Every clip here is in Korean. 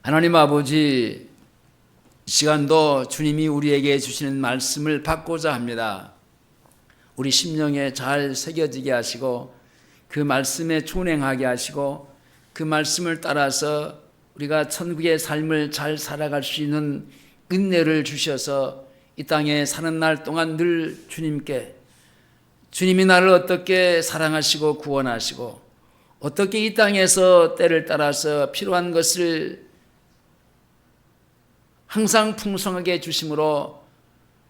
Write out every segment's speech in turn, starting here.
하나님 아버지, 이 시간도 주님이 우리에게 주시는 말씀을 받고자 합니다. 우리 심령에 잘 새겨지게 하시고 그 말씀에 준행하게 하시고 그 말씀을 따라서 우리가 천국의 삶을 잘 살아갈 수 있는 은혜를 주셔서 이 땅에 사는 날 동안 늘 주님이 나를 어떻게 사랑하시고 구원하시고 어떻게 이 땅에서 때를 따라서 필요한 것을 항상 풍성하게 주심으로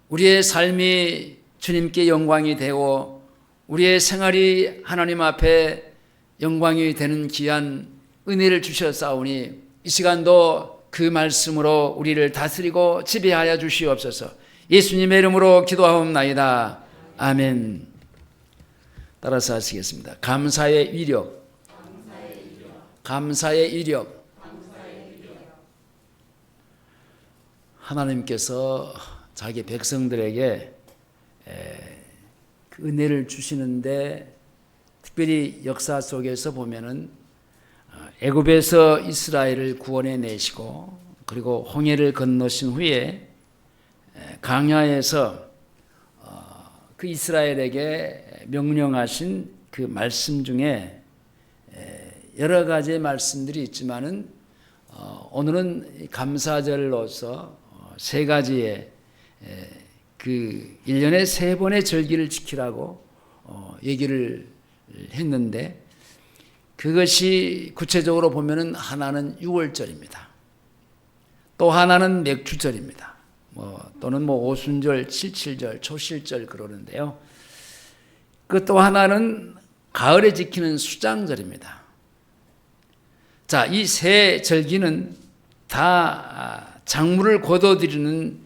우리의 삶이 주님께 영광이 되고 우리의 생활이 하나님 앞에 영광이 되는 귀한 은혜를 주셨사오니 이 시간도 그 말씀으로 우리를 다스리고 지배하여 주시옵소서. 예수님의 이름으로 기도하옵나이다. 아멘. 따라서 하시겠습니다. 감사의 위력, 감사의 위력. 하나님께서 자기 백성들에게 그 은혜를 주시는데 특별히 역사 속에서 보면은 애굽에서 이스라엘을 구원해 내시고 그리고 홍해를 건너신 후에 강야에서 그 이스라엘에게 명령하신 그 말씀 중에 여러 가지의 말씀들이 있지만은 오늘은 감사절로서 세 가지의 그 1년에 세 번의 절기를 지키라고 얘기를 했는데 그것이 구체적으로 보면은 하나는 6월절입니다. 또 하나는 맥주절입니다. 또는 오순절, 칠칠절, 초실절 그러는데요. 그 또 하나는 가을에 지키는 수장절입니다. 자, 이 세 절기는 다 작물을 거둬들이는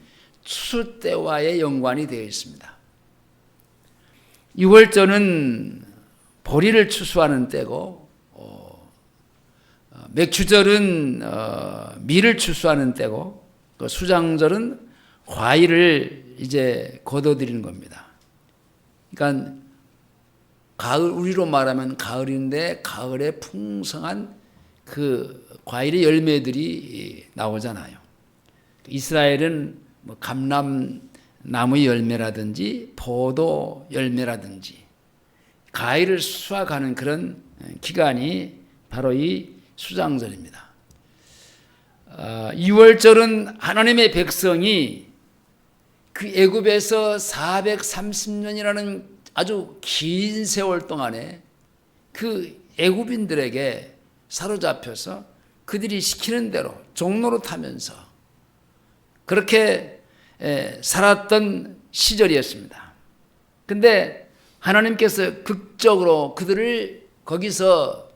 추수 때와의 연관이 되어 있습니다. 6월절은 보리를 추수하는 때고 맥주절은 밀을 추수하는 때고 수장절은 과일을 이제 거둬들이는 겁니다. 그러니까 가을, 우리로 말하면 가을인데 가을에 풍성한 그 과일의 열매들이 나오잖아요. 이스라엘은 감람나무 열매라든지 포도 열매라든지 과일을 수확하는 그런 기간이 바로 이 수장절입니다. 2월절은 하나님의 백성이 그 애굽에서 430년이라는 아주 긴 세월 동안에 그 애굽인들에게 사로잡혀서 그들이 시키는 대로 종로로 타면서 그렇게 살았던 시절이었습니다. 근데 하나님께서 극적으로 그들을 거기서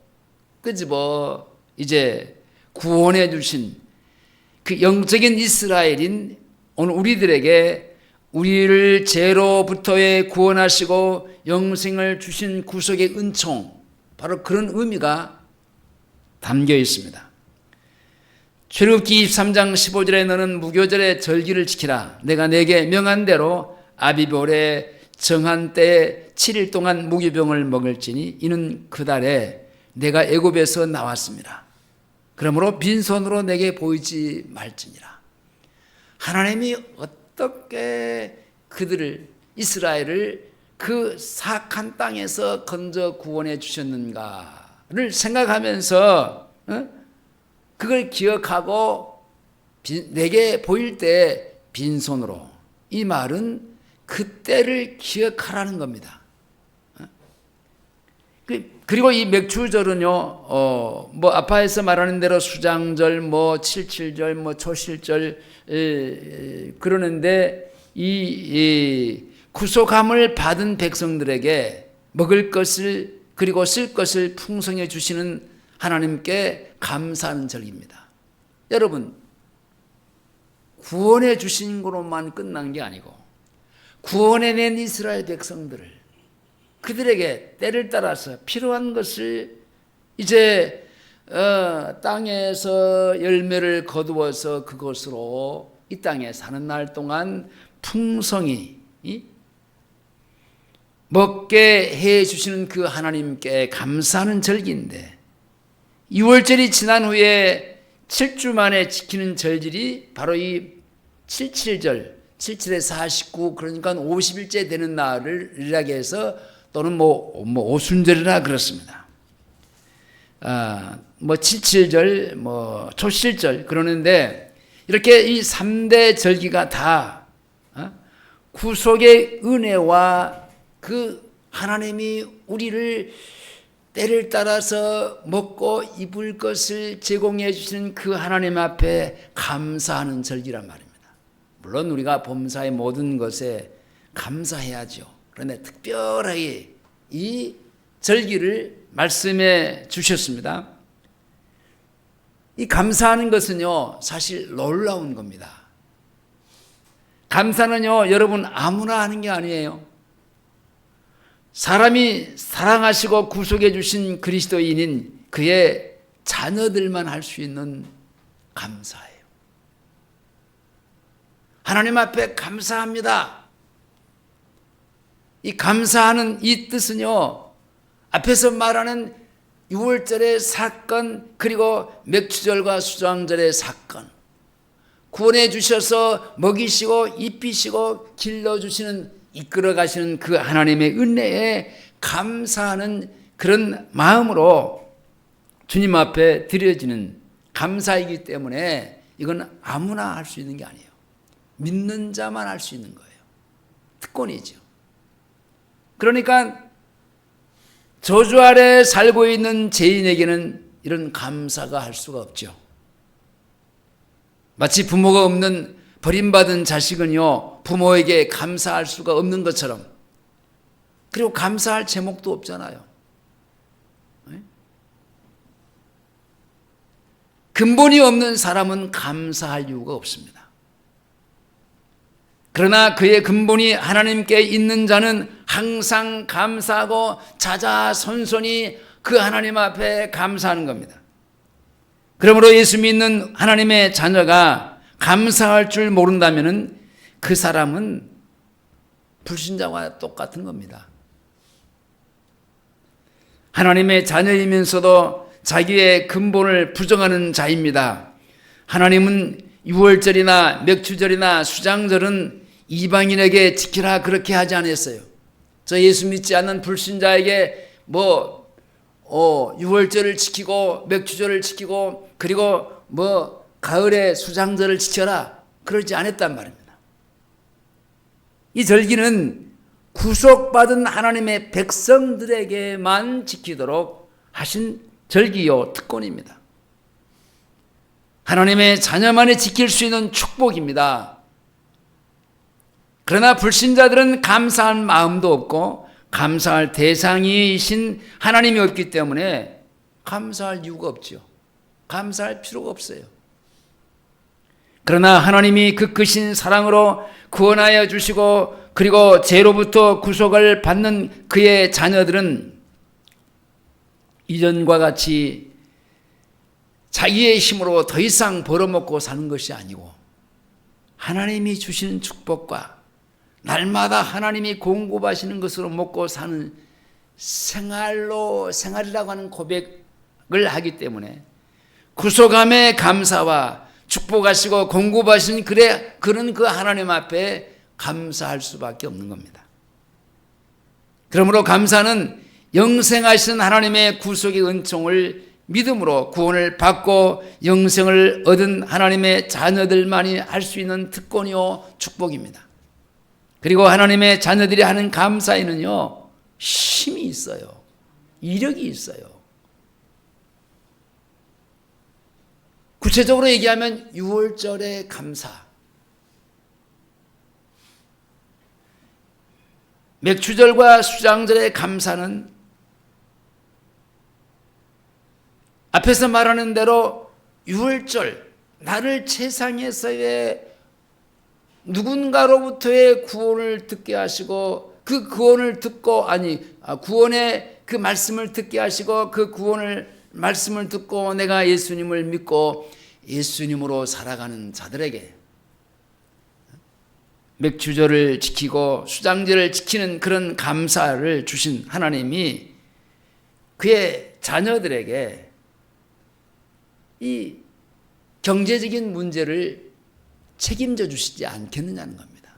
끄집어 이제 구원해 주신 그 영적인 이스라엘인 오늘 우리들에게 우리를 죄로부터의 구원하시고 영생을 주신 구속의 은총, 바로 그런 의미가 담겨 있습니다. 출애굽기 23장 15절에 너는 무교절의 절기를 지키라. 내가 내게 명한 대로 아비볼에 정한 때에 7일 동안 무교병을 먹을지니 이는 그 달에 내가 애굽에서 나왔습니다. 그러므로 빈손으로 내게 보이지 말지니라. 하나님이 어떻게 그들을 이스라엘을 그 사악한 땅에서 건져 구원해 주셨는가를 생각하면서 그걸 기억하고 내게 보일 때 빈손으로, 이 말은 그때를 기억하라는 겁니다. 그리고 이 맥주절은요, 아파에서 말하는 대로 수장절, 칠칠절, 초실절 그러는데 이 구속함을 받은 백성들에게 먹을 것을 그리고 쓸 것을 풍성해 주시는 하나님께 감사하는 절기입니다. 여러분, 구원해 주신 것로만 끝난 게 아니고 구원해낸 이스라엘 백성들을 그들에게 때를 따라서 필요한 것을 이제 땅에서 열매를 거두어서 그것으로 이 땅에 사는 날 동안 풍성히 먹게 해 주시는 그 하나님께 감사하는 절기인데 6월절이 지난 후에 7주 만에 지키는 절들이 바로 이 77절, 77에 49, 그러니까 50일째 되는 날을 일하게 해서 또는 오순절이라 그렇습니다. 77절, 초실절 그러는데 이렇게 이 3대 절기가 다 구속의 은혜와 그 하나님이 우리를 때를 따라서 먹고 입을 것을 제공해 주시는 그 하나님 앞에 감사하는 절기란 말입니다. 물론 우리가 범사의 모든 것에 감사해야죠. 그런데 특별하게 이 절기를 말씀해 주셨습니다. 이 감사하는 것은요, 사실 놀라운 겁니다. 감사는요, 여러분 아무나 하는 게 아니에요. 사람이 사랑하시고 구속해 주신 그리스도인인 그의 자녀들만 할 수 있는 감사예요. 하나님 앞에 감사합니다. 이 감사하는 이 뜻은요, 앞에서 말하는 유월절의 사건, 그리고 맥추절과 수장절의 사건, 구원해 주셔서 먹이시고 입히시고 길러주시는, 이끌어 가시는 그 하나님의 은혜에 감사하는 그런 마음으로 주님 앞에 드려지는 감사이기 때문에 이건 아무나 할 수 있는 게 아니에요. 믿는 자만 할 수 있는 거예요. 특권이죠. 그러니까 저주 아래 살고 있는 죄인에게는 이런 감사가 할 수가 없죠. 마치 부모가 없는 버림받은 자식은요, 부모에게 감사할 수가 없는 것처럼, 그리고 감사할 제목도 없잖아요. 근본이 없는 사람은 감사할 이유가 없습니다. 그러나 그의 근본이 하나님께 있는 자는 항상 감사하고 자자손손히 그 하나님 앞에 감사하는 겁니다. 그러므로 예수 믿는 하나님의 자녀가 감사할 줄 모른다면 그 사람은 불신자와 똑같은 겁니다. 하나님의 자녀이면서도 자기의 근본을 부정하는 자입니다. 하나님은 유월절이나 맥추절이나 수장절은 이방인에게 지키라 그렇게 하지 않았어요. 저 예수 믿지 않는 불신자에게 유월절을 지키고 맥추절을 지키고 그리고 가을에 수장절을 지켜라 그러지 않았단 말입니다. 이 절기는 구속받은 하나님의 백성들에게만 지키도록 하신 절기요 특권입니다. 하나님의 자녀만이 지킬 수 있는 축복입니다. 그러나 불신자들은 감사할 마음도 없고 감사할 대상이신 하나님이 없기 때문에 감사할 이유가 없죠. 감사할 필요가 없어요. 그러나 하나님이 그 크신 사랑으로 구원하여 주시고 그리고 죄로부터 구속을 받는 그의 자녀들은 이전과 같이 자기의 힘으로 더 이상 벌어먹고 사는 것이 아니고 하나님이 주시는 축복과 날마다 하나님이 공급하시는 것으로 먹고 사는 생활이라고 하는 고백을 하기 때문에 구속함의 감사와 축복하시고 공급하신 그런 그 하나님 앞에 감사할 수밖에 없는 겁니다. 그러므로 감사는 영생하신 하나님의 구속의 은총을 믿음으로 구원을 받고 영생을 얻은 하나님의 자녀들만이 할 수 있는 특권이요 축복입니다. 그리고 하나님의 자녀들이 하는 감사에는요 힘이 있어요. 이력이 있어요. 구체적으로 얘기하면 유월절의 감사, 맥추절과 수장절의 감사는 앞에서 말하는 대로 유월절, 나를 세상에서의 누군가로부터의 구원을 듣게 하시고 그 구원을 듣고 구원의 그 말씀을 듣게 하시고 그 구원을 말씀을 듣고 내가 예수님을 믿고 예수님으로 살아가는 자들에게 맥추절을 지키고 수장절을 지키는 그런 감사를 주신 하나님이 그의 자녀들에게 이 경제적인 문제를 책임져 주시지 않겠느냐는 겁니다.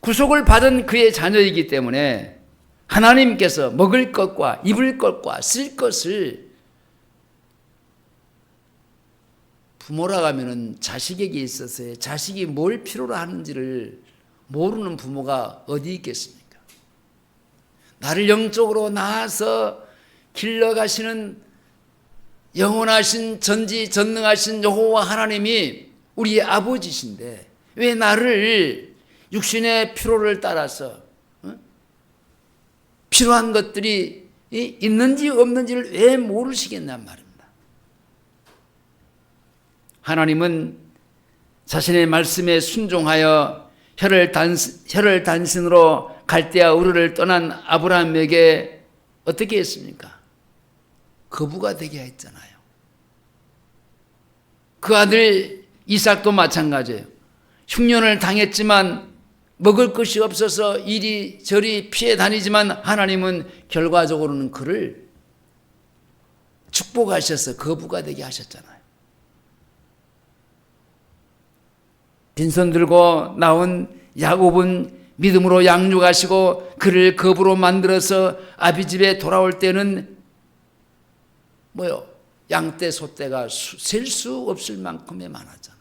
구속을 받은 그의 자녀이기 때문에 하나님께서 먹을 것과 입을 것과 쓸 것을 부모라고 하면은 자식에게 있어서 자식이 뭘 필요로 하는지를 모르는 부모가 어디 있겠습니까? 나를 영적으로 낳아서 길러가시는 영원하신 전지전능하신 여호와 하나님이 우리의 아버지신데 왜 나를 육신의 필요를 따라서 필요한 것들이 있는지 없는지를 왜 모르시겠냔 말입니다. 하나님은 자신의 말씀에 순종하여 혈을 단신으로 갈대아 우르를 떠난 아브라함에게 어떻게 했습니까? 거부가 되게 했잖아요. 그 아들 이삭도 마찬가지예요. 흉년을 당했지만 먹을 것이 없어서 이리저리 피해 다니지만 하나님은 결과적으로는 그를 축복하셔서 거부가 되게 하셨잖아요. 빈손 들고 나온 야곱은 믿음으로 양육하시고 그를 거부로 만들어서 아비 집에 돌아올 때는 양떼 소떼가 셀 수 없을 만큼의 많았잖아요.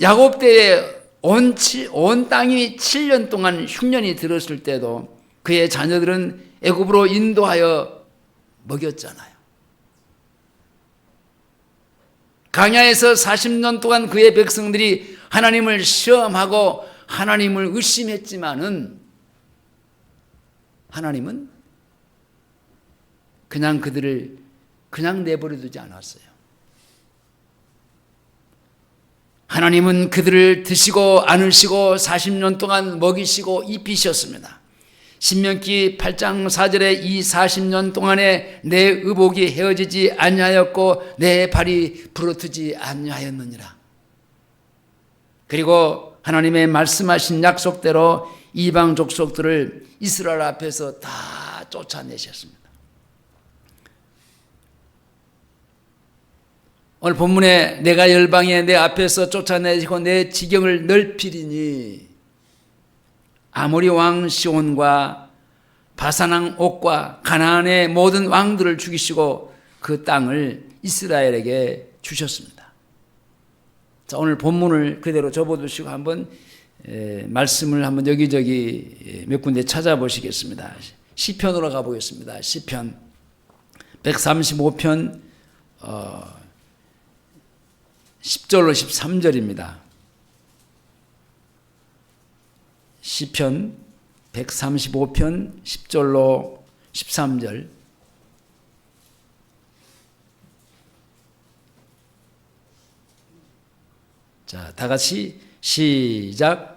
야곱 때에 온 땅이 7년 동안 흉년이 들었을 때도 그의 자녀들은 애굽으로 인도하여 먹였잖아요. 광야에서 40년 동안 그의 백성들이 하나님을 시험하고 하나님을 의심했지만은 하나님은 그냥 그들을 그냥 내버려 두지 않았어요. 하나님은 그들을 드시고 안으시고 40년 동안 먹이시고 입히셨습니다. 신명기 8장 4절에 이 40년 동안에 내 의복이 헤어지지 아니하였고 내 발이 부러뜨지 아니하였느니라. 그리고 하나님의 말씀하신 약속대로 이방 족속들을 이스라엘 앞에서 다 쫓아내셨습니다. 오늘 본문에 내가 열방에 내 앞에서 쫓아내시고 내 지경을 넓히리니 아모리 왕 시온과 바산 왕 옥과 가나안의 모든 왕들을 죽이시고 그 땅을 이스라엘에게 주셨습니다. 자, 오늘 본문을 그대로 접어두시고 한번 말씀을 한번 여기저기 몇 군데 찾아보시겠습니다. 시편으로 가보겠습니다. 시편 135편 10절로 13절입니다. 시편 135편 10절로 13절. 자, 다 같이 시작.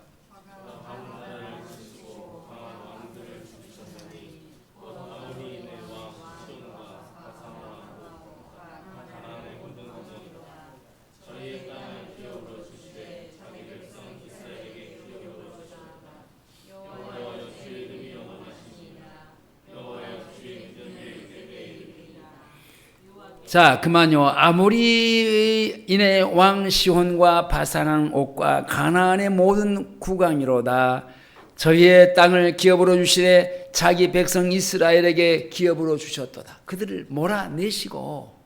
자, 그만요. 아모리인의 왕 시혼과 바산 왕 옥과 가나안의 모든 국왕이로다. 저희의 땅을 기업으로 주시되 자기 백성 이스라엘에게 기업으로 주셨도다. 그들을 몰아내시고,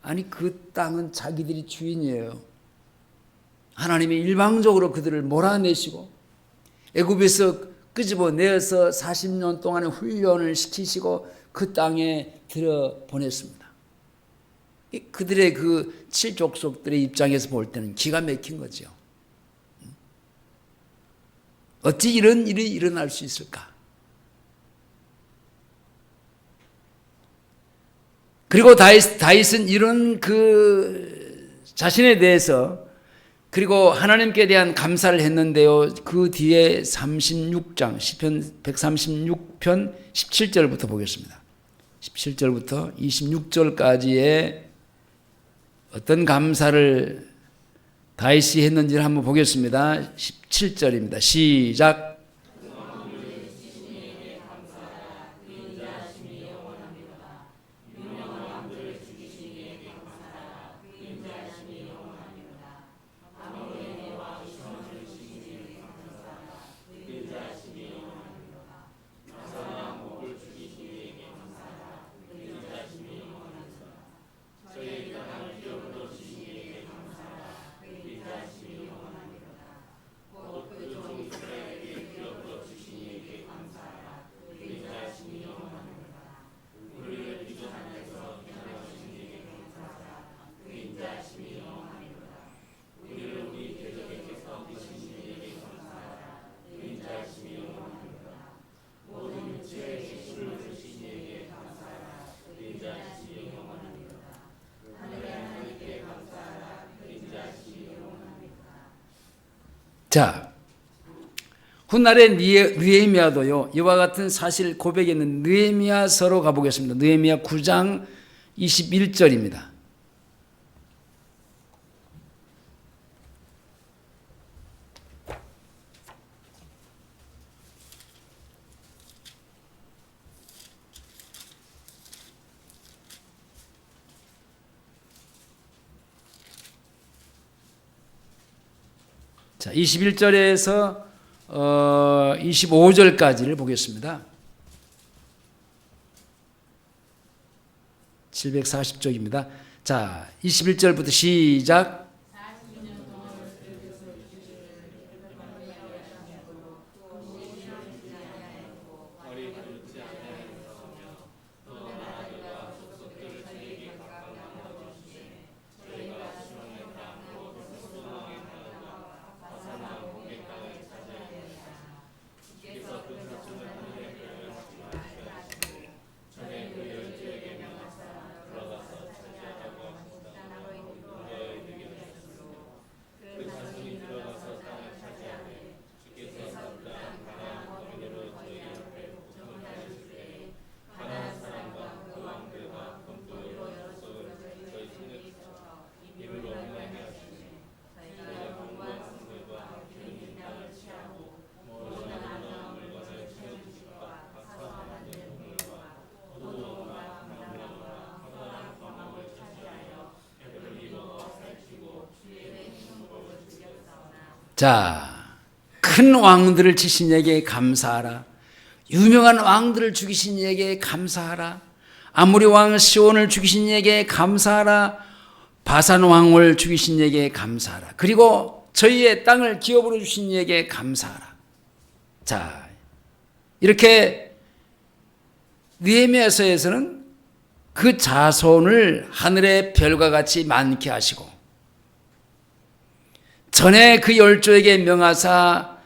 아니 그 땅은 자기들이 주인이에요. 하나님이 일방적으로 그들을 몰아내시고 애굽에서 끄집어내어서 40년 동안의 훈련을 시키시고 그 땅에 들어보냈습니다. 그들의 그 7족속들의 입장에서 볼 때는 기가 막힌 거죠. 어찌 이런 일이 일어날 수 있을까? 그리고 다윗은 이런 그 자신에 대해서 그리고 하나님께 대한 감사를 했는데요. 그 뒤에 36장 시편 136편 17절부터 보겠습니다. 17절부터 26절까지의 어떤 감사를 다윗이 했는지를 한번 보겠습니다. 17절입니다. 시작. 자, 훗날의 느헤미야도요, 이와 같은 사실 고백이 있는 느헤미야서로 가보겠습니다. 느헤미야 9장 21절입니다. 자, 21절에서 25절까지를 보겠습니다. 740쪽입니다. 자, 21절부터 시작. 자, 큰 왕들을 치신 이에게 감사하라. 유명한 왕들을 죽이신 이에게 감사하라. 아모리 왕 시온을 죽이신 이에게 감사하라. 바산 왕을 죽이신 이에게 감사하라. 그리고 저희의 땅을 기업으로 주신 이에게 감사하라. 자, 이렇게 느헤미야서에서는 그 자손을 하늘의 별과 같이 많게 하시고, 전에 그 열조에게 명하사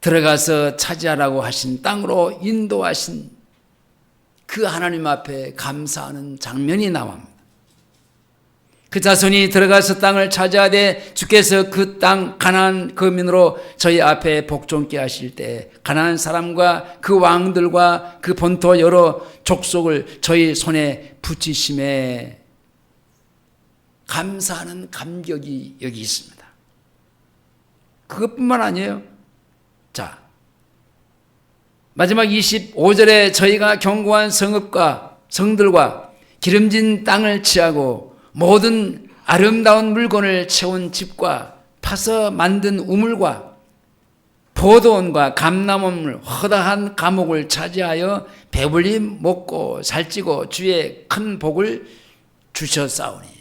들어가서 차지하라고 하신 땅으로 인도하신 그 하나님 앞에 감사하는 장면이 나옵니다. 그 자손이 들어가서 땅을 차지하되 주께서 그 땅 가나안 거민으로 저희 앞에 복종케 하실 때 가나안 사람과 그 왕들과 그 본토 여러 족속을 저희 손에 붙이심에 감사하는 감격이 여기 있습니다. 그것뿐만 아니에요. 자, 마지막 25절에 저희가 견고한 성읍과 성들과 기름진 땅을 취하고 모든 아름다운 물건을 채운 집과 파서 만든 우물과 포도원과 감람원물 허다한 감옥을 차지하여 배불리 먹고 살찌고 주의 큰 복을 주셨사오니.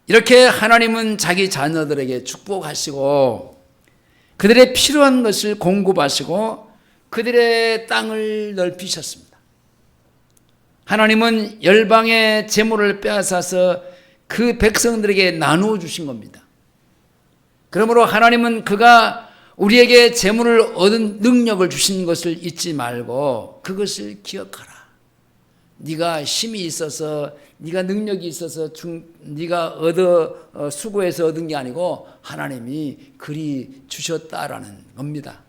이렇게 하나님은 자기 자녀들에게 축복하시고 그들의 필요한 것을 공급하시고 그들의 땅을 넓히셨습니다. 하나님은 열방의 재물을 빼앗아서 그 백성들에게 나누어 주신 겁니다. 그러므로 하나님은 그가 우리에게 재물을 얻은 능력을 주신 것을 잊지 말고 그것을 기억하라. 네가 힘이 있어서, 네가 능력이 있어서 네가 수고해서 얻은 게 아니고 하나님이 그리 주셨다라는 겁니다.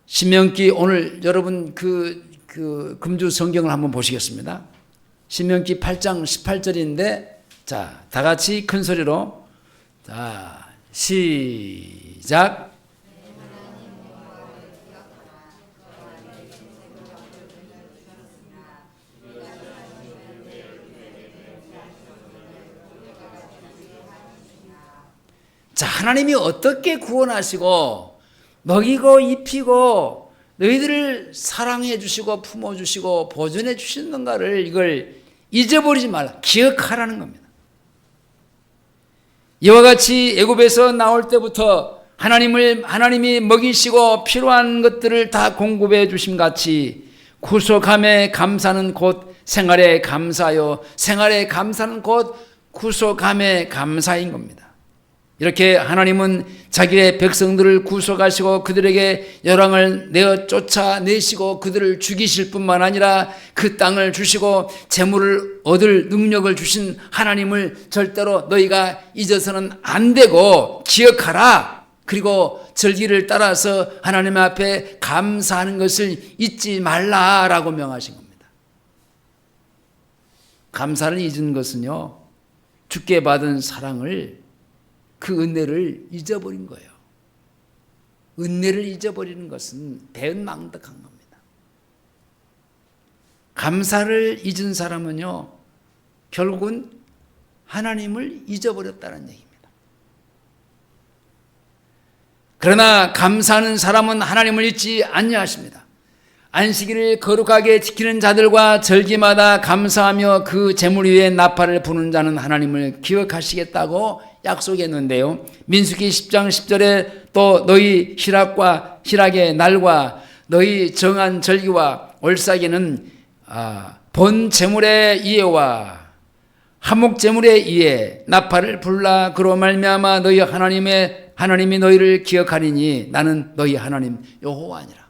신명기, 오늘 여러분 그 금주 성경을 한번 보시겠습니다. 신명기 8장 18절인데, 자, 다 같이 큰 소리로, 자, 시작. 자, 하나님이 어떻게 구원하시고 먹이고 입히고 너희들을 사랑해 주시고 품어 주시고 보존해 주시는가를 이걸 잊어버리지 말라. 기억하라는 겁니다. 이와 같이 애굽에서 나올 때부터 하나님이 먹이시고 필요한 것들을 다 공급해 주심 같이 구속함에 감사는 곧 생활에 감사요, 생활에 감사는 곧 구속함에 감사인 겁니다. 이렇게 하나님은 자기의 백성들을 구속하시고 그들에게 열왕을 내어 쫓아내시고 그들을 죽이실 뿐만 아니라 그 땅을 주시고 재물을 얻을 능력을 주신 하나님을 절대로 너희가 잊어서는 안 되고 기억하라. 그리고 절기를 따라서 하나님 앞에 감사하는 것을 잊지 말라라고 명하신 겁니다. 감사를 잊은 것은요, 주께 받은 사랑을, 그 은혜를 잊어버린 거예요. 은혜를 잊어버리는 것은 배은망덕한 겁니다. 감사를 잊은 사람은요, 결국은 하나님을 잊어버렸다는 얘기입니다. 그러나 감사하는 사람은 하나님을 잊지 아니하십니다. 안식일을 거룩하게 지키는 자들과 절기마다 감사하며 그 제물 위에 나팔을 부는 자는 하나님을 기억하시겠다고 약속했는데요. 민수기 10장 10절에 또 너희 희락의 날과 너희 정한 절기와 올사기는 본 제물의 이해와 화목 제물의 이해 나팔을 불라 그로 말미암아 너희 하나님이 너희를 기억하리니 나는 너희 하나님 여호와니라.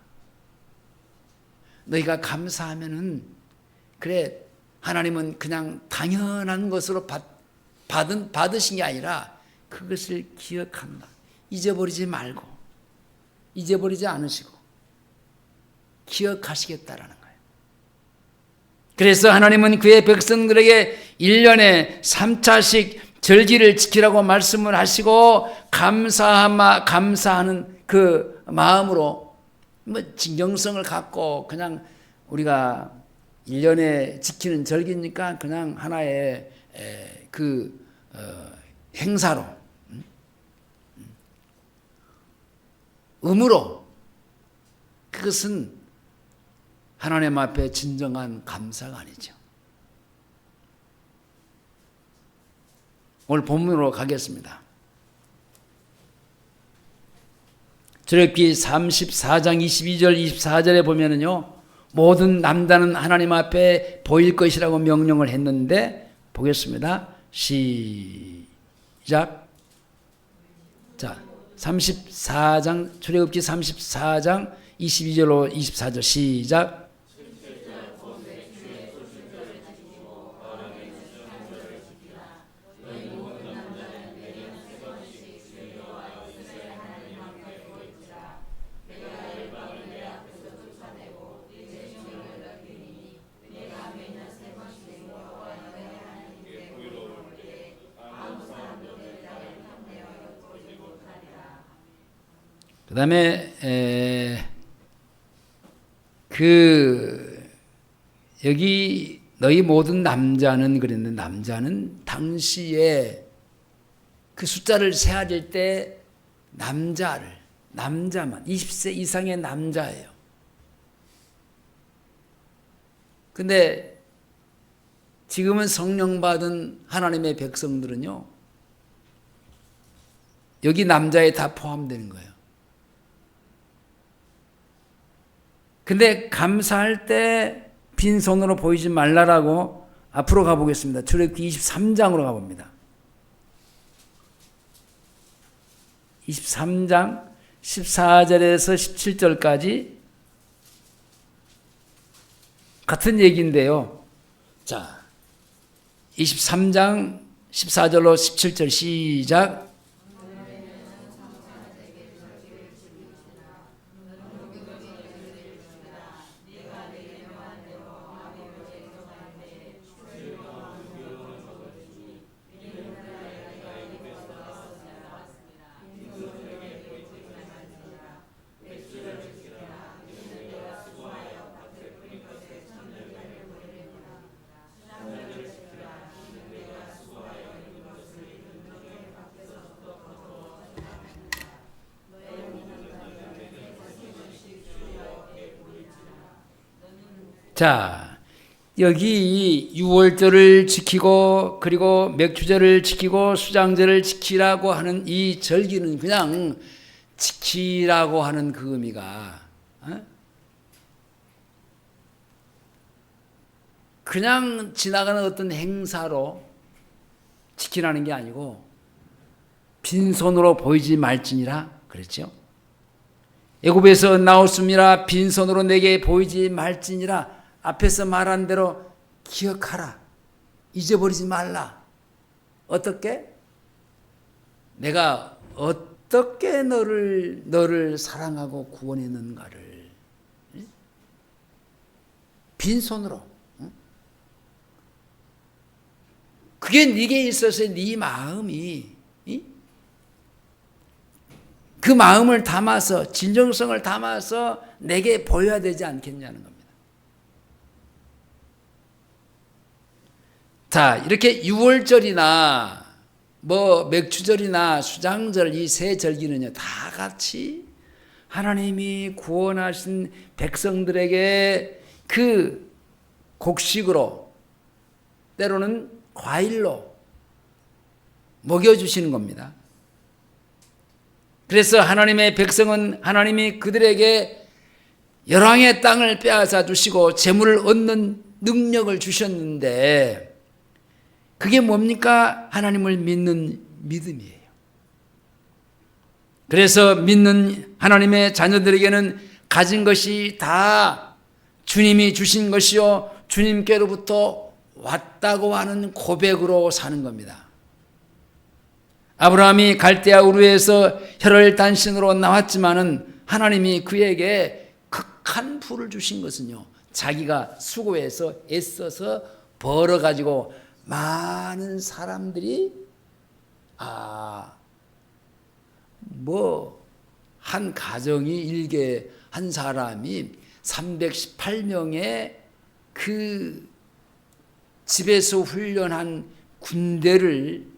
너희가 감사하면은 그래 하나님은 그냥 당연한 것으로 받으신 게 아니라 그것을 기억한다. 잊어버리지 말고 잊어버리지 않으시고 기억하시겠다라는 거예요. 그래서 하나님은 그의 백성들에게 1년에 3차씩 절기를 지키라고 말씀을 하시고 감사하는 그 마음으로 진정성을 갖고 그냥 우리가 1년에 지키는 절기니까 그냥 하나의 행사로 의무로 그것은 하나님 앞에 진정한 감사가 아니죠. 오늘 본문으로 가겠습니다. 출애굽기 34장 22절 24절에 보면은요, 모든 남자는 하나님 앞에 보일 것이라고 명령을 했는데 보겠습니다. 시작. 자, 34장 출애굽기 34장 22절로 24절 시작. 그 다음에 여기 너희 모든 남자는 그랬는데 남자는 당시에 그 숫자를 세아질 때 남자만 20세 이상의 남자예요. 근데 지금은 성령 받은 하나님의 백성들은요, 여기 남자에 다 포함되는 거예요. 근데 감사할 때 빈손으로 보이지 말라라고 앞으로 가보겠습니다. 출애굽기 23장으로 가봅니다. 23장 14절에서 17절까지 같은 얘기인데요. 자, 23장 14절로 17절 시작. 자, 여기 6월절을 지키고 그리고 맥주절을 지키고 수장절을 지키라고 하는 이 절기는 그냥 지키라고 하는 그 의미가 그냥 지나가는 어떤 행사로 지키라는 게 아니고 빈손으로 보이지 말지니라 그랬죠. 애굽에서 나왔음이라 빈손으로 내게 보이지 말지니라. 앞에서 말한 대로 기억하라. 잊어버리지 말라. 어떻게? 내가 어떻게 너를 사랑하고 구원했는가를 빈손으로. 그게 네게 있어서 네 마음이 그 마음을 담아서 진정성을 담아서 내게 보여야 되지 않겠냐는 겁니다. 자, 이렇게 유월절이나 맥주절이나 수장절 이 세 절기는요 다 같이 하나님이 구원하신 백성들에게 그 곡식으로 때로는 과일로 먹여주시는 겁니다. 그래서 하나님의 백성은 하나님이 그들에게 열왕의 땅을 빼앗아 주시고 재물을 얻는 능력을 주셨는데 그게 뭡니까? 하나님을 믿는 믿음이에요. 그래서 믿는 하나님의 자녀들에게는 가진 것이 다 주님이 주신 것이요 주님께로부터 왔다고 하는 고백으로 사는 겁니다. 아브라함이 갈대아 우르에서 혈혈단신으로 나왔지만은 하나님이 그에게 극한 부를 주신 것은요 자기가 수고해서 애써서 벌어가지고 많은 사람들이 한 가정이 일개 한 사람이 318명의 그 집에서 훈련한 군대를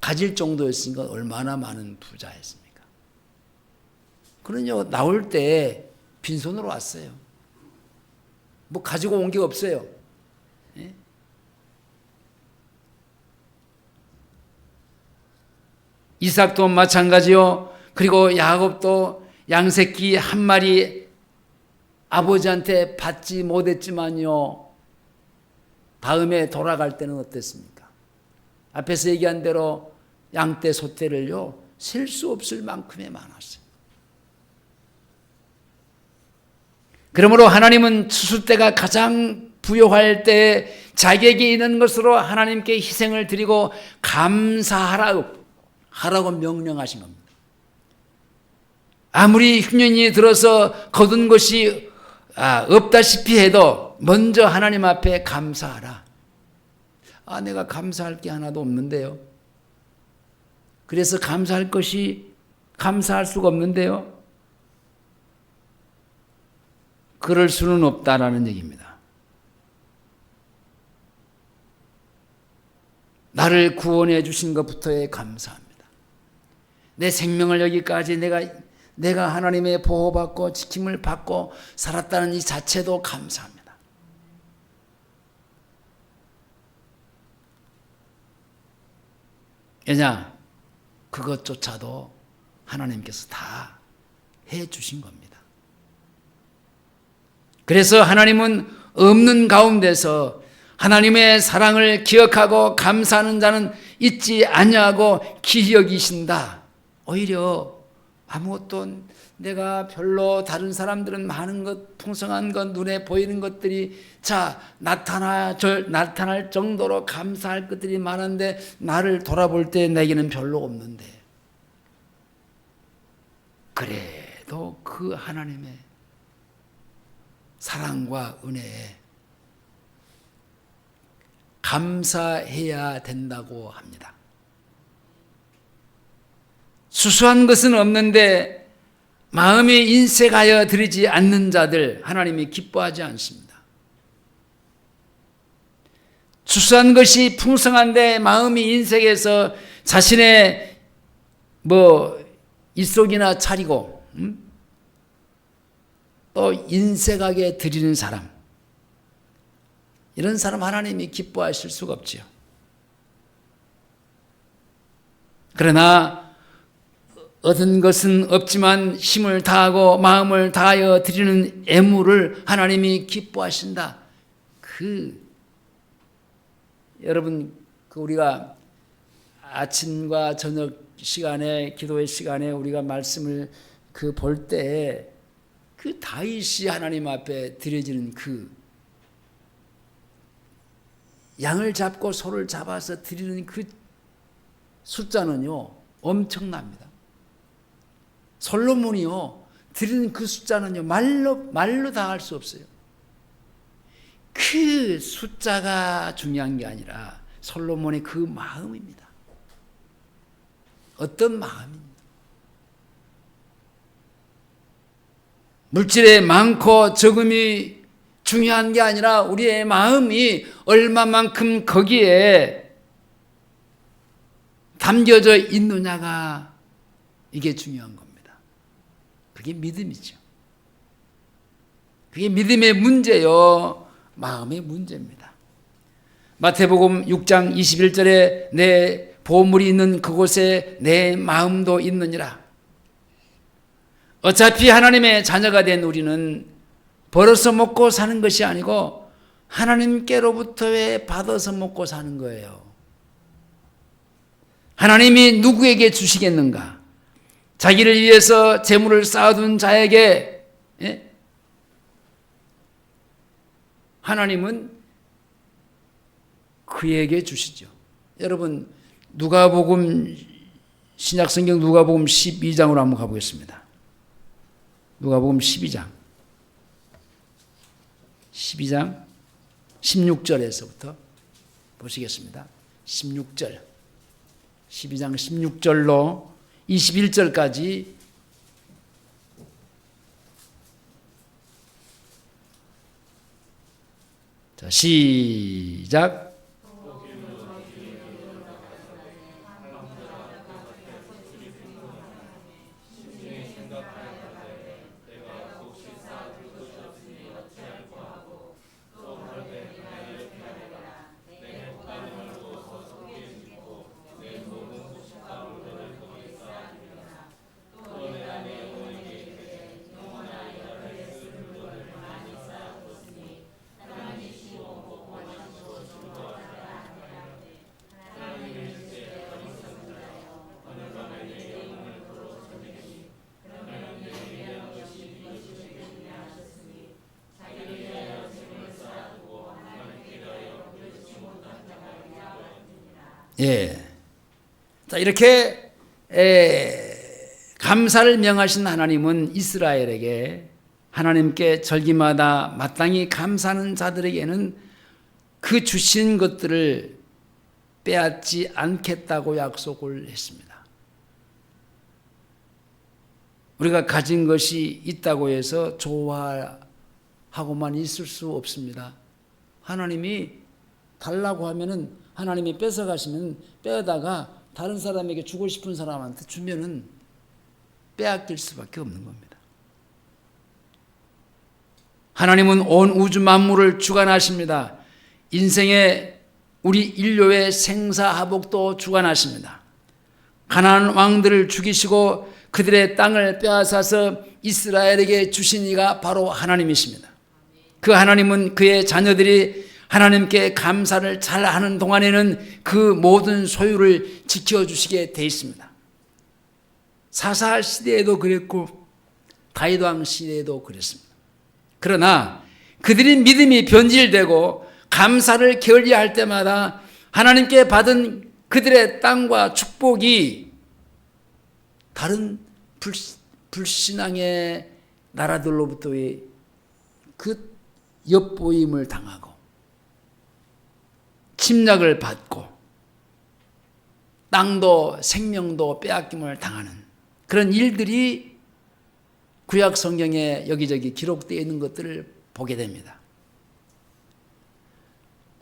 가질 정도였으니까 얼마나 많은 부자였습니까? 그러냐 나올 때 빈손으로 왔어요. 뭐 가지고 온 게 없어요. 예? 이삭도 마찬가지요. 그리고 야곱도 양새끼 한 마리 아버지한테 받지 못했지만요. 다음에 돌아갈 때는 어땠습니까? 앞에서 얘기한 대로 양떼 소떼를요 셀 수 없을 만큼의 많았어요. 그러므로 하나님은 추수 때가 가장 부요할 때 자기에게 있는 것으로 하나님께 희생을 드리고 감사하라고 명령하신 겁니다. 아무리 흉년이 들어서 거둔 것이 없다시피 해도 먼저 하나님 앞에 감사하라. 내가 감사할 게 하나도 없는데요. 그래서 감사할 수가 없는데요. 그럴 수는 없다라는 얘기입니다. 나를 구원해 주신 것부터에 감사합니다. 내 생명을 여기까지 내가 하나님의 보호받고 지킴을 받고 살았다는 이 자체도 감사합니다. 왜냐? 그것조차도 하나님께서 다 해주신 겁니다. 그래서 하나님은 없는 가운데서 하나님의 사랑을 기억하고 감사하는 자는 잊지 아니하고 기히 여기신다. 오히려 아무것도 내가 별로 다른 사람들은 많은 것, 풍성한 것, 눈에 보이는 것들이 나타날 정도로 감사할 것들이 많은데 나를 돌아볼 때 내게는 별로 없는데 그래도 그 하나님의 사랑과 은혜에 감사해야 된다고 합니다. 수수한 것은 없는데 마음이 인색하여 드리지 않는 자들 하나님이 기뻐하지 않습니다. 수수한 것이 풍성한데 마음이 인색해서 자신의 입속이나 차리고 또 인색하게 드리는 사람, 이런 사람 하나님이 기뻐하실 수가 없지요. 그러나 얻은 것은 없지만 힘을 다하고 마음을 다하여 드리는 애물을 하나님이 기뻐하신다. 여러분 우리가 아침과 저녁 시간에, 기도의 시간에 우리가 말씀을 볼 때 그 다윗이 하나님 앞에 드려지는 그 양을 잡고 소를 잡아서 드리는 그 숫자는요 엄청납니다. 솔로몬이요 드리는 그 숫자는요 말로 다 할 수 없어요. 그 숫자가 중요한 게 아니라 솔로몬의 그 마음입니다. 어떤 마음입니다. 물질의 많고 적음이 중요한 게 아니라 우리의 마음이 얼마만큼 거기에 담겨져 있느냐가 이게 중요한 겁니다. 그게 믿음이죠. 그게 믿음의 문제요, 마음의 문제입니다. 마태복음 6장 21절에 내 보물이 있는 그곳에 내 마음도 있느니라. 어차피 하나님의 자녀가 된 우리는 벌어서 먹고 사는 것이 아니고 하나님께로부터 받아서 먹고 사는 거예요. 하나님이 누구에게 주시겠는가? 자기를 위해서 재물을 쌓아둔 자에게 하나님은 그에게 주시죠. 여러분 누가복음 신약성경 누가복음 12장으로 한번 가보겠습니다. 누가복음 12장 16절에서부터 보시겠습니다. 16절 12장 16절로 21절까지 자, 시작. 예. 자, 이렇게 감사를 명하신 하나님은 이스라엘에게 하나님께 절기마다 마땅히 감사하는 자들에게는 그 주신 것들을 빼앗지 않겠다고 약속을 했습니다. 우리가 가진 것이 있다고 해서 좋아하고만 있을 수 없습니다. 하나님이 달라고 하면은 하나님이 뺏어가시면 빼다가 다른 사람에게 주고 싶은 사람한테 주면은 빼앗길 수밖에 없는 겁니다. 하나님은 온 우주 만물을 주관하십니다. 인생의 우리 인류의 생사하복도 주관하십니다. 가나안 왕들을 죽이시고 그들의 땅을 빼앗아서 이스라엘에게 주신 이가 바로 하나님이십니다. 그 하나님은 그의 자녀들이 하나님께 감사를 잘하는 동안에는 그 모든 소유를 지켜주시게 돼 있습니다. 사사 시대에도 그랬고 다윗 왕 시대에도 그랬습니다. 그러나 그들이 믿음이 변질되고 감사를 게을리할 때마다 하나님께 받은 그들의 땅과 축복이 다른 불신앙의 나라들로부터의 그 엿보임을 당하고 침략을 받고 땅도 생명도 빼앗김을 당하는 그런 일들이 구약 성경에 여기저기 기록되어 있는 것들을 보게 됩니다.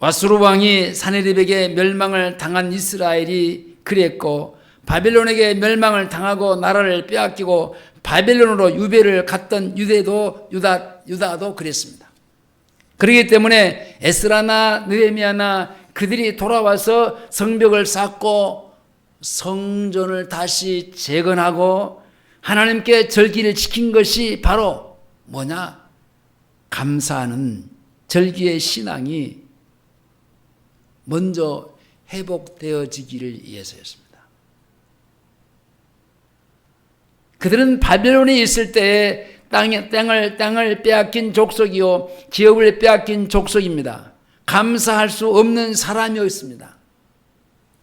왓수르 왕이 사네립에게 멸망을 당한 이스라엘이 그랬고 바벨론에게 멸망을 당하고 나라를 빼앗기고 바벨론으로 유배를 갔던 유다도 그랬습니다. 그렇기 때문에 에스라나 느헤미야나 그들이 돌아와서 성벽을 쌓고 성전을 다시 재건하고 하나님께 절기를 지킨 것이 바로 뭐냐? 감사하는 절기의 신앙이 먼저 회복되어지기를 위해서였습니다. 그들은 바벨론에 있을 때에 땅을 빼앗긴 족속이요 기업을 빼앗긴 족속입니다. 감사할 수 없는 사람이었습니다.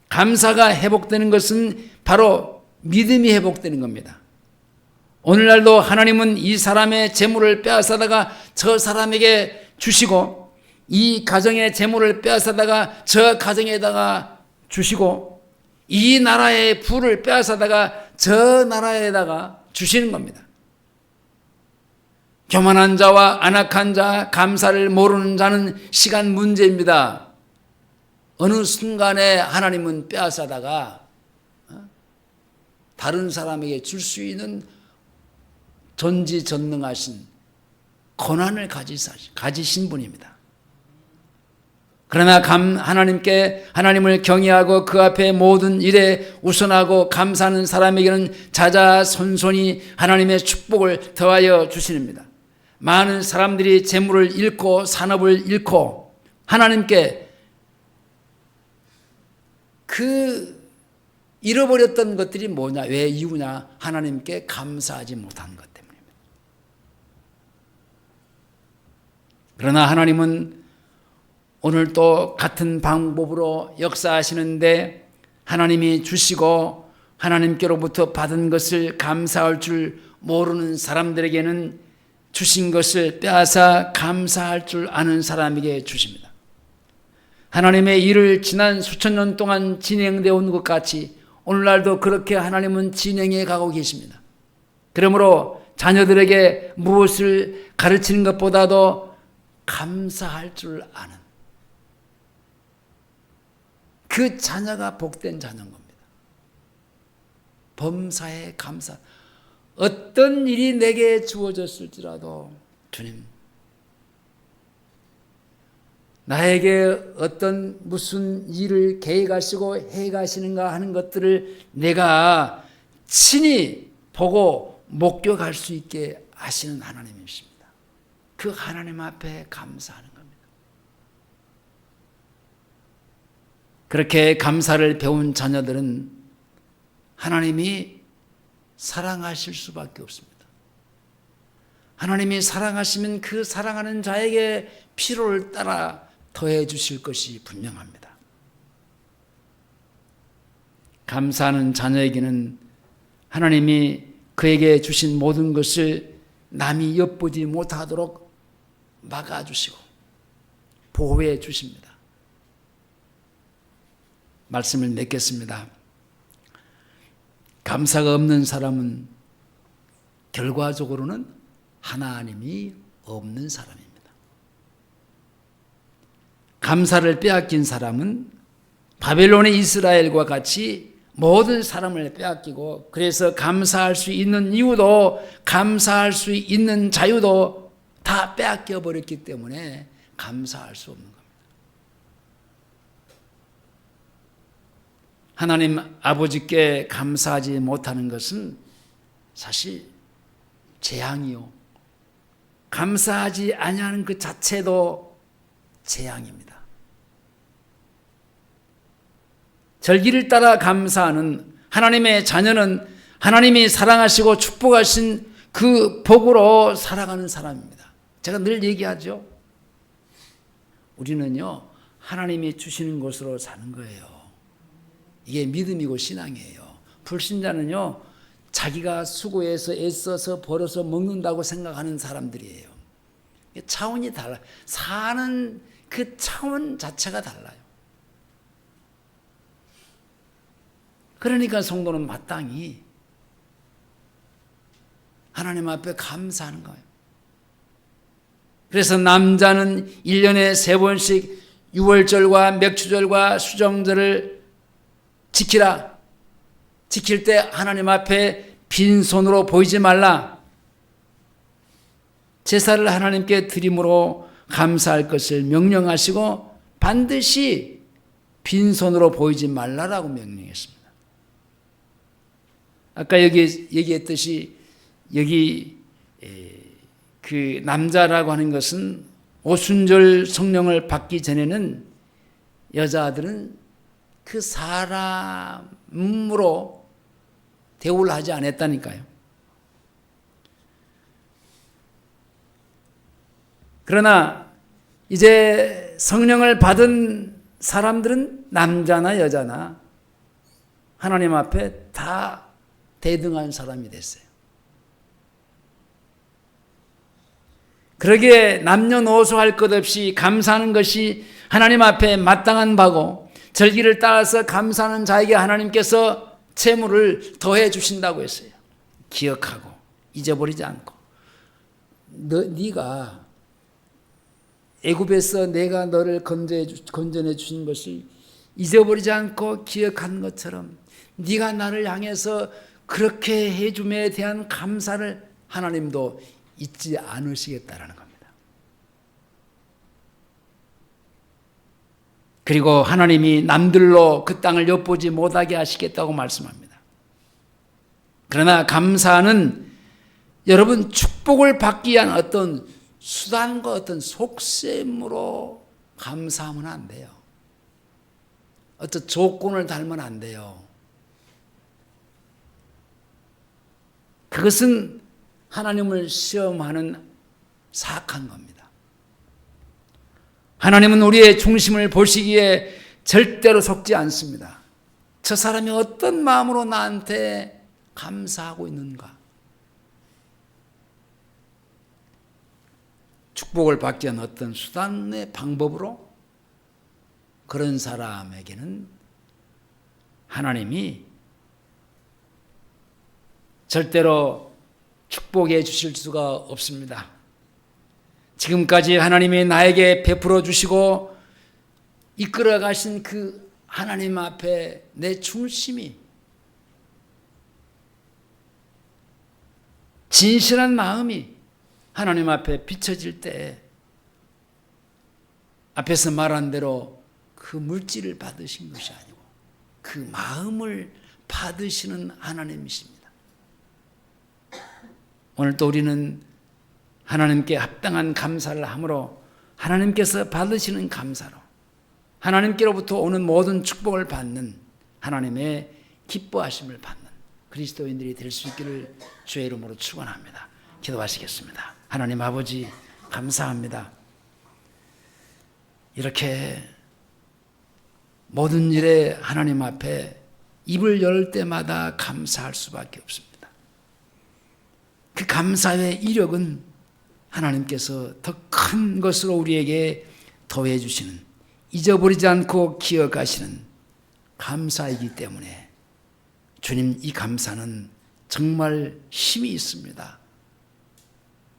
감사가 회복되는 것은 바로 믿음이 회복되는 겁니다. 오늘날도 하나님은 이 사람의 재물을 빼앗아다가 저 사람에게 주시고, 이 가정의 재물을 빼앗아다가 저 가정에다가 주시고, 이 나라의 부를 빼앗아다가 저 나라에다가 주시는 겁니다. 교만한 자와 안악한 자, 감사를 모르는 자는 시간 문제입니다. 어느 순간에 하나님은 빼앗아다가 다른 사람에게 줄 수 있는 전지전능하신 권한을 가지신 분입니다. 그러나 하나님을 경외하고 그 앞에 모든 일에 우선하고 감사하는 사람에게는 자자손손이 하나님의 축복을 더하여 주십니다. 많은 사람들이 재물을 잃고 산업을 잃고 하나님께 잃어버렸던 것들이 뭐냐? 왜 이유냐? 하나님께 감사하지 못한 것 때문입니다. 그러나 하나님은 오늘 또 같은 방법으로 역사하시는데, 하나님이 주시고 하나님께로부터 받은 것을 감사할 줄 모르는 사람들에게는 주신 것을 빼앗아 감사할 줄 아는 사람에게 주십니다. 하나님의 일을 지난 수천 년 동안 진행되어 온 것 같이 오늘날도 그렇게 하나님은 진행해 가고 계십니다. 그러므로 자녀들에게 무엇을 가르치는 것보다도 감사할 줄 아는 그 자녀가 복된 자녀인 겁니다. 범사에 감사. 어떤 일이 내게 주어졌을지라도 주님, 나에게 어떤 무슨 일을 계획하시고 해가시는가 하는 것들을 내가 친히 보고 목격할 수 있게 하시는 하나님이십니다. 그 하나님 앞에 감사하는 겁니다. 그렇게 감사를 배운 자녀들은 하나님이 사랑하실 수밖에 없습니다. 하나님이 사랑하시면 그 사랑하는 자에게 필요를 따라 더해 주실 것이 분명합니다. 감사하는 자녀에게는 하나님이 그에게 주신 모든 것을 남이 엿보지 못하도록 막아주시고 보호해 주십니다. 말씀을 맺겠습니다. 감사가 없는 사람은 결과적으로는 하나님이 없는 사람입니다. 감사를 빼앗긴 사람은 바벨론의 이스라엘과 같이 모든 사람을 빼앗기고, 그래서 감사할 수 있는 이유도 감사할 수 있는 자유도 다 빼앗겨 버렸기 때문에 감사할 수 없는 겁니다. 하나님 아버지께 감사하지 못하는 것은 사실 재앙이요, 감사하지 아니하는 그 자체도 재앙입니다. 절기를 따라 감사하는 하나님의 자녀는 하나님이 사랑하시고 축복하신 그 복으로 살아가는 사람입니다. 제가 늘 얘기하죠. 우리는요, 하나님이 주시는 것으로 사는 거예요. 이게 믿음이고 신앙이에요. 불신자는요, 자기가 수고해서 애써서 벌어서 먹는다고 생각하는 사람들이에요. 차원이 달라요. 사는 그 차원 자체가 달라요. 그러니까 성도는 마땅히 하나님 앞에 감사하는 거예요. 그래서 남자는 1년에 3번씩 유월절과 맥주절과 수정절을 지키라. 지킬 때 하나님 앞에 빈손으로 보이지 말라. 제사를 하나님께 드림으로 감사할 것을 명령하시고 반드시 빈손으로 보이지 말라라고 명령했습니다. 아까 여기 얘기했듯이 여기 그 남자라고 하는 것은 오순절 성령을 받기 전에는 여자들은 그 사람으로 대우를 하지 않았다니까요. 그러나 이제 성령을 받은 사람들은 남자나 여자나 하나님 앞에 다 대등한 사람이 됐어요. 그러기에 남녀노소 할 것 없이 감사하는 것이 하나님 앞에 마땅한 바고, 절기를 따라서 감사하는 자에게 하나님께서 채무를 더해 주신다고 했어요. 기억하고 잊어버리지 않고. 네가 애굽에서 내가 너를 건져내 주신 것을 잊어버리지 않고 기억한 것처럼 네가 나를 향해서 그렇게 해줌에 대한 감사를 하나님도 잊지 않으시겠다라는 겁니다. 그리고 하나님이 남들로 그 땅을 엿보지 못하게 하시겠다고 말씀합니다. 그러나 감사는 여러분 축복을 받기 위한 어떤 수단과 어떤 속셈으로 감사하면 안 돼요. 어떤 조건을 달면 안 돼요. 그것은 하나님을 시험하는 사악한 겁니다. 하나님은 우리의 중심을 보시기에 절대로 속지 않습니다. 저 사람이 어떤 마음으로 나한테 감사하고 있는가? 축복을 받기 위한 어떤 수단의 방법으로 그런 사람에게는 하나님이 절대로 축복해 주실 수가 없습니다. 지금까지 하나님이 나에게 베풀어 주시고 이끌어 가신 그 하나님 앞에 내 중심이 진실한 마음이 하나님 앞에 비춰질 때 앞에서 말한 대로 그 물질을 받으신 것이 아니고 그 마음을 받으시는 하나님이십니다. 오늘 또 우리는 하나님께 합당한 감사를 함으로 하나님께서 받으시는 감사로 하나님께로부터 오는 모든 축복을 받는 하나님의 기뻐하심을 받는 그리스도인들이 될 수 있기를 주의 이름으로 축원합니다. 기도하시겠습니다. 하나님 아버지 감사합니다. 이렇게 모든 일에 하나님 앞에 입을 열 때마다 감사할 수밖에 없습니다. 그 감사의 이력은 하나님께서 더 큰 것으로 우리에게 더해 주시는, 잊어버리지 않고 기억하시는 감사이기 때문에 주님, 이 감사는 정말 힘이 있습니다.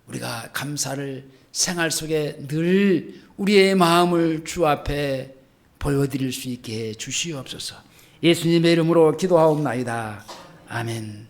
우리가 감사를 생활 속에 늘 우리의 마음을 주 앞에 보여드릴 수 있게 해 주시옵소서. 예수님의 이름으로 기도하옵나이다. 아멘.